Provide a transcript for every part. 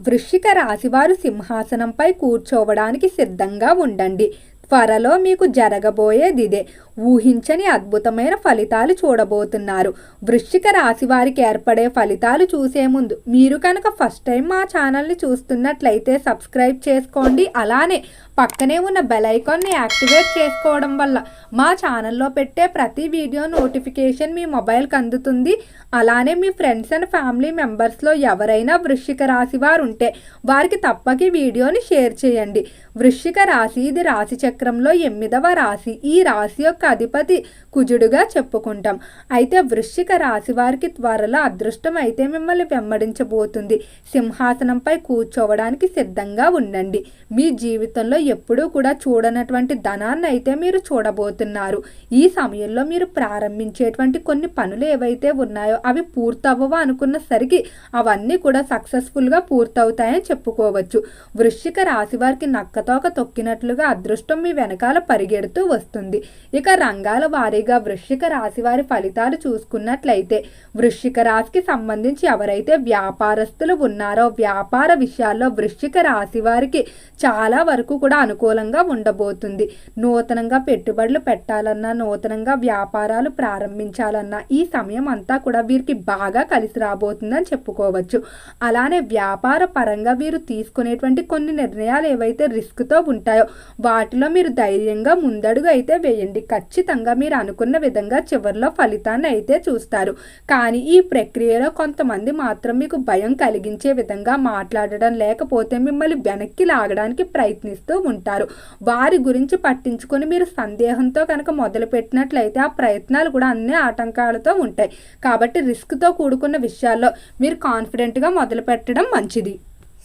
వృశ్చిక రాశివారు సింహాసనంపై కూర్చోవడానికి సిద్ధంగా ఉండండి. త్వరలో మీకు జరగబోయేది ఇదే. ఊహించని అద్భుతమైన ఫలితాలు చూడబోతున్నారు. వృశ్చిక రాశి వారికి ఏర్పడే ఫలితాలు చూసే ముందు మీరు కనుక ఫస్ట్ టైం మా ఛానల్ని చూస్తున్నట్లయితే సబ్స్క్రైబ్ చేసుకోండి. అలానే పక్కనే ఉన్న బెల్ ఐకాన్ని యాక్టివేట్ చేసుకోవడం వల్ల మా ఛానల్లో పెట్టే ప్రతి వీడియో నోటిఫికేషన్ మీ మొబైల్కి అందుతుంది. అలానే మీ ఫ్రెండ్స్ అండ్ ఫ్యామిలీ మెంబర్స్లో ఎవరైనా వృశ్చిక రాశి వారు ఉంటే వారికి తప్పక ఈ వీడియోని షేర్ చేయండి. వృశ్చిక రాశి ఇది రాశి చక్రంలో 8వ రాశి. ఈ రాశి యొక్క అధిపతి కుజుడుగా చెప్పుకుంటాం. అయితే వృశ్చిక రాశి వారికి త్వరలో అదృష్టం అయితే మిమ్మల్ని వెంబడించబోతుంది. సింహాసనంపై కూర్చోవడానికి సిద్ధంగా ఉండండి. మీ జీవితంలో ఎప్పుడూ కూడా చూడనటువంటి ధనాన్ని అయితే మీరు చూడబోతున్నారు. ఈ సమయంలో మీరు ప్రారంభించేటువంటి కొన్ని పనులు ఏవైతే ఉన్నాయో అవి పూర్తవ్వవు అనుకున్నసరికి అవన్నీ కూడా సక్సెస్ఫుల్గా పూర్తవుతాయని చెప్పుకోవచ్చు. వృశ్చిక రాశి వారికి నక్కతోక తొక్కినట్లుగా అదృష్టం మీ వెనకాల పరిగెడుతూ వస్తుంది. ఇక రంగాల వారీగా వృశ్చిక రాశి వారి ఫలితాలు చూసుకున్నట్లయితే వృశ్చిక రాశికి సంబంధించి ఎవరైతే వ్యాపారస్తులు ఉన్నారో వ్యాపార విషయాల్లో వృశ్చిక రాశి వారికి చాలా వరకు కూడా అనుకూలంగా ఉండబోతుంది. నూతనంగా పెట్టుబడులు పెట్టాలన్నా నూతనంగా వ్యాపారాలు ప్రారంభించాలన్నా ఈ సమయం అంతా కూడా వీరికి బాగా కలిసి రాబోతుందని చెప్పుకోవచ్చు. అలానే వ్యాపార పరంగా వీరు తీసుకునేటువంటి కొన్ని నిర్ణయాలు ఏవైతే రిస్క్తో ఉంటాయో వాటిలో మీరు ధైర్యంగా ముందడుగు అయితే వేయండి. ఖచ్చితంగా మీరు అనుకున్న విధంగా చివరిలో ఫలితాన్ని అయితే చూస్తారు. కానీ ఈ ప్రక్రియలో కొంతమంది మాత్రం మీకు భయం కలిగించే విధంగా మాట్లాడడం లేకపోతే మిమ్మల్ని వెనక్కి లాగడానికి ప్రయత్నిస్తూ ఉంటారు. వారి గురించి పట్టించుకొని మీరు సందేహంతో కనుక మొదలు పెట్టినట్లయితే ఆ ప్రయత్నాలు కూడా అన్ని ఆటంకాలతో ఉంటాయి. కాబట్టి రిస్క్తో కూడుకున్న విషయాల్లో మీరు కాన్ఫిడెంట్గా మొదలు పెట్టడం మంచిది.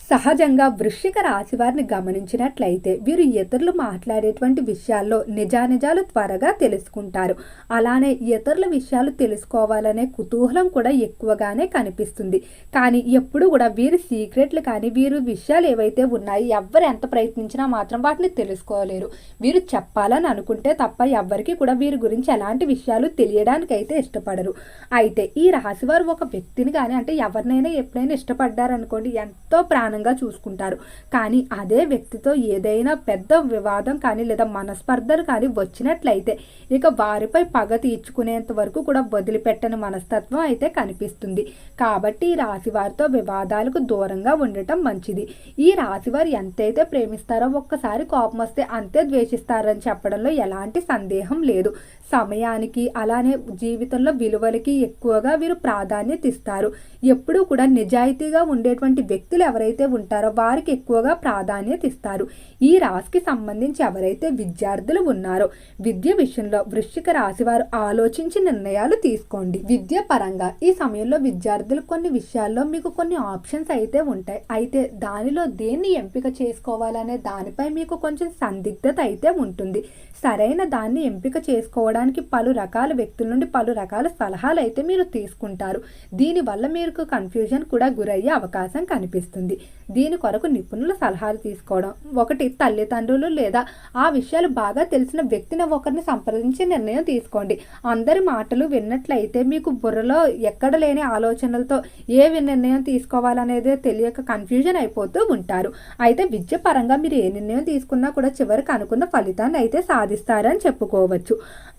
సహజంగా వృశ్చిక రాశి వారిని గమనించినట్లయితే వీరు ఇతరులు మాట్లాడేటువంటి విషయాల్లో నిజానిజాలు త్వరగా తెలుసుకుంటారు. అలానే ఇతరుల విషయాలు తెలుసుకోవాలనే కుతూహలం కూడా ఎక్కువగానే కనిపిస్తుంది. కానీ ఎప్పుడు కూడా వీరి సీక్రెట్లు కానీ వీరి విషయాలు ఏవైతే ఉన్నాయో ఎవరు ఎంత ప్రయత్నించినా మాత్రం వాటిని తెలుసుకోలేరు. వీరు చెప్పాలని అనుకుంటే తప్ప ఎవ్వరికి కూడా వీరి గురించి ఎలాంటి విషయాలు తెలియడానికి అయితే ఇష్టపడరు. అయితే ఈ రాశివారు ఒక వ్యక్తిని కానీ అంటే ఎవరినైనా ఎప్పుడైనా ఇష్టపడ్డారనుకోండి ఎంతో ప్రాణంగా చూసుకుంటారు. కానీ అదే వ్యక్తితో ఏదైనా పెద్ద వివాదం కానీ లేదా మనస్పర్ధలు కానీ వచ్చినట్లయితే ఇక వారిపై పగ తీర్చుకునేంత వరకు కూడా వదిలిపెట్టని మనస్తత్వం అయితే కనిపిస్తుంది. కాబట్టి ఈ రాశి వారితో వివాదాలకు దూరంగా ఉండటం మంచిది. ఈ రాశి వారు ఎంతైతే ప్రేమిస్తారో ఒక్కసారి కోపం వస్తే అంతే ద్వేషిస్తారని చెప్పడంలో ఎలాంటి సందేహం లేదు. సమయానికి అలానే జీవితంలో విలువలకి ఎక్కువగా వీరు ప్రాధాన్యత ఇస్తారు. ఎప్పుడూ కూడా నిజాయితీగా ఉండేటువంటి వ్యక్తులు ఎవరైతే ఉంటారో వారికి ఎక్కువగా ప్రాధాన్యత ఇస్తారు. ఈ రాశికి సంబంధించి ఎవరైతే విద్యార్థులు ఉన్నారో విద్య విషయంలో వృశ్చిక రాశి వారు ఆలోచించి నిర్ణయాలు తీసుకోండి. విద్య పరంగా ఈ సమయంలో విద్యార్థులు కొన్ని విషయాల్లో మీకు కొన్ని ఆప్షన్స్ అయితే ఉంటాయి. అయితే దానిలో దేన్ని ఎంపిక చేసుకోవాలనే దానిపై మీకు కొంచెం సందిగ్ధత అయితే ఉంటుంది. సరైన దాన్ని ఎంపిక చేసుకోవడానికి పలు రకాల వ్యక్తుల నుండి పలు రకాల సలహాలు అయితే మీరు తీసుకుంటారు. దీనివల్ల మీకు కన్ఫ్యూజన్ కూడా గురయ్యే అవకాశం కనిపిస్తుంది. దీని కొరకు నిపుణుల సలహాలు తీసుకోవడం, ఒకటి తల్లిదండ్రులు లేదా ఆ విషయాలు బాగా తెలిసిన వ్యక్తిని ఒకరిని సంప్రదించి నిర్ణయం తీసుకోండి. అందరి మాటలు విన్నట్లయితే మీకు బుర్రలో ఎక్కడ లేని ఆలోచనలతో ఏ నిర్ణయం తీసుకోవాలనేది తెలియక కన్ఫ్యూజన్ అయిపోతూ ఉంటారు. అయితే విద్య పరంగా మీరు ఏ నిర్ణయం తీసుకున్నా కూడా చివరికి అనుకున్న ఫలితాన్ని అయితే సాధిస్తారని చెప్పుకోవచ్చు.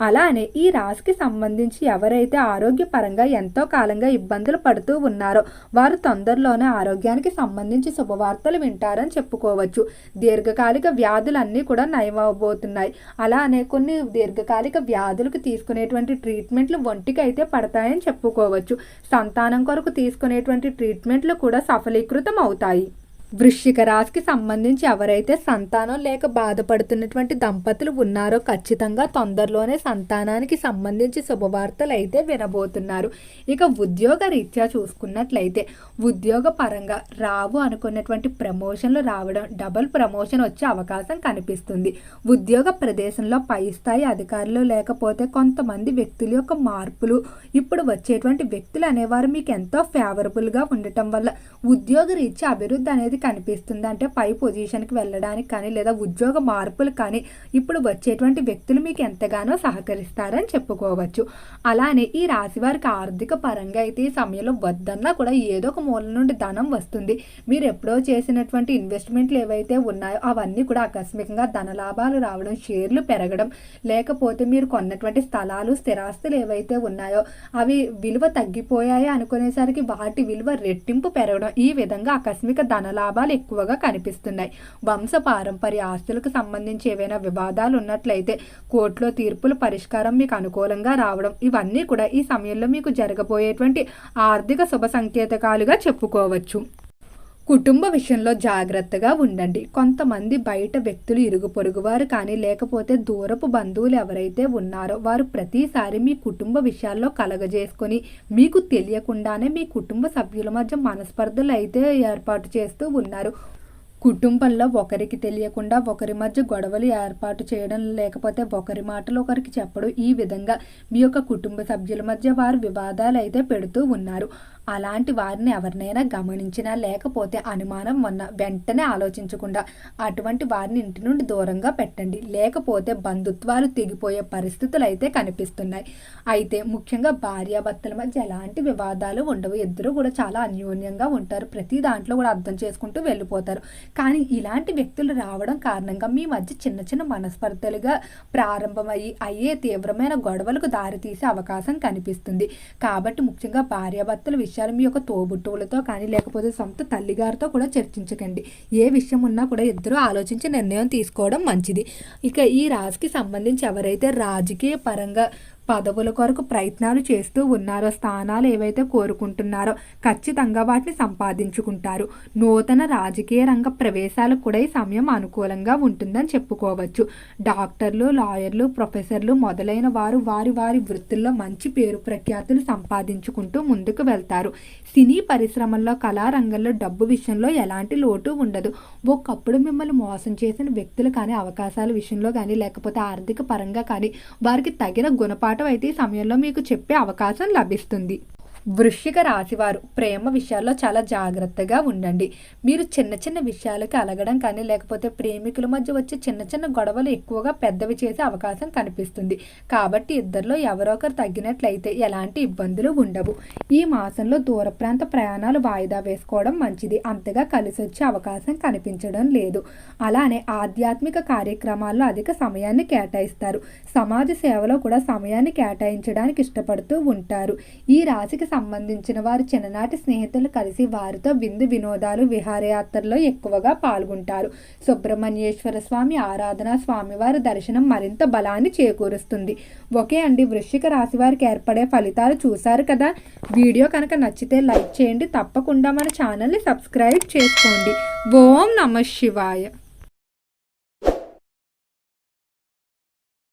అలానే ఈ రాశికి సంబంధించి ఎవరైతే ఆరోగ్యపరంగా ఎంతో కాలంగా ఇబ్బందులు పడుతూ ఉన్నారో వారు తొందరలోనే ఆరోగ్యానికి సంబంధించి శుభవార్తలు వింటారని చెప్పుకోవచ్చు. దీర్ఘకాలిక వ్యాధులన్నీ కూడా నయమవబోతున్నాయి. అలానే కొన్ని దీర్ఘకాలిక వ్యాధులకు తీసుకునేటువంటి ట్రీట్మెంట్లు ఒంటికి అయితే పడతాయని చెప్పుకోవచ్చు. సంతానం కొరకు తీసుకునేటువంటి ట్రీట్మెంట్లు కూడా సఫలీకృతం అవుతాయి. వృశ్చిక రాశికి సంబంధించి ఎవరైతే సంతానం లేక బాధపడుతున్నటువంటి దంపతులు ఉన్నారో ఖచ్చితంగా తొందరలోనే సంతానానికి సంబంధించి శుభవార్తలు అయితే వినబోతున్నారు. ఇక ఉద్యోగ రీత్యా చూసుకున్నట్లయితే ఉద్యోగ పరంగా రావు అనుకున్నటువంటి ప్రమోషన్లు రావడం, డబుల్ ప్రమోషన్ వచ్చే అవకాశం కనిపిస్తుంది. ఉద్యోగ ప్రదేశంలో పై స్థాయి అధికారులు లేకపోతే కొంతమంది వ్యక్తుల యొక్క మార్పులు, ఇప్పుడు వచ్చేటువంటి వ్యక్తులు అనేవారు మీకు ఎంతో ఫేవరబుల్గా ఉండటం వల్ల ఉద్యోగ రీత్యా అభివృద్ధి అనేది కనిపిస్తుంది. అంటే పై పొజిషన్కి వెళ్ళడానికి కానీ లేదా ఉద్యోగ మార్పులు కానీ ఇప్పుడు వచ్చేటువంటి వ్యక్తులు మీకు ఎంతగానో సహకరిస్తారని చెప్పుకోవచ్చు. అలానే ఈ రాశి వారికి ఆర్థిక పరంగా అయితే ఈ సమయంలో వద్దన్నా కూడా ఏదో ఒక మూల నుండి ధనం వస్తుంది. మీరు ఎప్పుడో చేసినటువంటి ఇన్వెస్ట్మెంట్లు ఏవైతే ఉన్నాయో అవన్నీ కూడా ఆకస్మికంగా ధనలాభాలు రావడం, షేర్లు పెరగడం, లేకపోతే మీరు కొన్నటువంటి స్థలాలు స్థిరాస్తులు ఏవైతే ఉన్నాయో అవి విలువ తగ్గిపోయాయి అనుకునేసరికి వాటి విలువ రెట్టింపు పెరగడం, ఈ విధంగా ఆకస్మిక ధనలాభాలు ఎక్కువగా కనిపిస్తున్నాయి. వంశ పారంపర్య ఆస్తులకు సంబంధించి ఏవైనా వివాదాలు ఉన్నట్లయితే కోర్టులో తీర్పుల పరిష్కారం మీకు అనుకూలంగా రావడం, ఇవన్నీ కూడా ఈ సమయంలో మీకు జరగబోయేటువంటి ఆర్థిక శుభ సంకేతకాలుగా చెప్పుకోవచ్చు. కుటుంబ విషయంలో జాగ్రత్తగా ఉండండి. కొంతమంది బయట వ్యక్తులు, ఇరుగు పొరుగువారు కానీ లేకపోతే దూరపు బంధువులు ఎవరైతే ఉన్నారో వారు ప్రతిసారి మీ కుటుంబ విషయాల్లో కలగజేసుకొని మీకు తెలియకుండానే మీ కుటుంబ సభ్యుల మధ్య మనస్పర్ధలు అయితే ఏర్పాటు చేస్తూ ఉన్నారు. కుటుంబంలో ఒకరికి తెలియకుండా ఒకరి మధ్య గొడవలు ఏర్పాటు చేయడం, లేకపోతే ఒకరి మాటలు ఒకరికి చెప్పడం, ఈ విధంగా మీ యొక్క కుటుంబ సభ్యుల మధ్య వారు వివాదాలు అయితే పెడుతూ ఉన్నారు. అలాంటి వారిని ఎవరినైనా గమనించినా లేకపోతే అనుమానం ఉన్న వెంటనే ఆలోచించకుండా అటువంటి వారిని ఇంటి నుండి దూరంగా పెట్టండి. లేకపోతే బంధుత్వాలు తెగిపోయే పరిస్థితులు అయితే కనిపిస్తున్నాయి. అయితే ముఖ్యంగా భార్యాభర్తల మధ్య ఎలాంటి వివాదాలు ఉండవు. ఇద్దరు కూడా చాలా అన్యోన్యంగా ఉంటారు. ప్రతి దాంట్లో కూడా అర్థం చేసుకుంటూ వెళ్ళిపోతారు. కానీ ఇలాంటి వ్యక్తులు రావడం కారణంగా మీ మధ్య చిన్న చిన్న మనస్పర్ధలుగా అయ్యే తీవ్రమైన గొడవలకు దారితీసే అవకాశం కనిపిస్తుంది. కాబట్టి ముఖ్యంగా భార్యాభర్తల విషయాలు మీ యొక్క తోబుట్టువులతో కానీ లేకపోతే సొంత తల్లిగారితో కూడా చర్చించకండి. ఏ విషయం ఉన్నా కూడా ఇద్దరు ఆలోచించి నిర్ణయం తీసుకోవడం మంచిది. ఇక ఈ రాశికి సంబంధించి ఎవరైతే రాజకీయ పరంగా పదవుల కొరకు ప్రయత్నాలు చేస్తూ ఉన్నారో, స్థానాలు ఏవైతే కోరుకుంటున్నారో ఖచ్చితంగా వాటిని సంపాదించుకుంటారు. నూతన రాజకీయ రంగ ప్రవేశాలకు కూడా ఈ సమయం అనుకూలంగా ఉంటుందని చెప్పుకోవచ్చు. డాక్టర్లు, లాయర్లు, ప్రొఫెసర్లు మొదలైన వారు వారి వారి వృత్తుల్లో మంచి పేరు ప్రఖ్యాతులు సంపాదించుకుంటూ ముందుకు వెళ్తారు. సినీ పరిశ్రమల్లో, కళారంగంలో డబ్బు విషయంలో ఎలాంటి లోటు ఉండదు. ఒకప్పుడు మిమ్మల్ని మోసం చేసిన వ్యక్తులు కానీ అవకాశాల విషయంలో కానీ లేకపోతే ఆర్థిక పరంగా కానీ వారికి తగిన గుణపాఠం అయితే ఈ సమయంలో మీకు చెప్పే అవకాశం లభిస్తుంది. వృశ్చిక రాశివారు ప్రేమ విషయాల్లో చాలా జాగ్రత్తగా ఉండండి. మీరు చిన్న చిన్న విషయాలకి అలగడం కానీ లేకపోతే ప్రేమికుల మధ్య వచ్చే చిన్న చిన్న గొడవలు ఎక్కువగా పెద్దవి చేసే అవకాశం కనిపిస్తుంది. కాబట్టి ఇద్దరిలో ఎవరో ఒకరు తగ్గినట్లయితే ఎలాంటి ఇబ్బందులు ఉండవు. ఈ మాసంలో దూర ప్రాంత ప్రయాణాలు వాయిదా వేసుకోవడం మంచిది. అంతగా కలిసి వచ్చే అవకాశం కనిపించడం లేదు. అలానే ఆధ్యాత్మిక కార్యక్రమాల్లో అధిక సమయాన్ని కేటాయిస్తారు. సమాజ సేవలో కూడా సమయాన్ని కేటాయించడానికి ఇష్టపడుతూ ఉంటారు. ఈ రాశికి సంబంధించిన వారు చిన్ననాటి స్నేహితులు కలిసి వారితో విందు వినోదాలు, విహారయాత్రల్లో ఎక్కువగా పాల్గొంటారు. సుబ్రహ్మణ్యేశ్వర స్వామి ఆరాధన, స్వామివారి దర్శనం మరింత బలాన్ని చేకూరుస్తుంది. ఓకే అండి, వృశ్చిక రాశి వారికి ఏర్పడే ఫలితాలు చూశారు కదా. వీడియో కనుక నచ్చితే లైక్ చేయండి. తప్పకుండా మన ఛానల్ని సబ్స్క్రైబ్ చేసుకోండి. ఓం నమః శివాయ.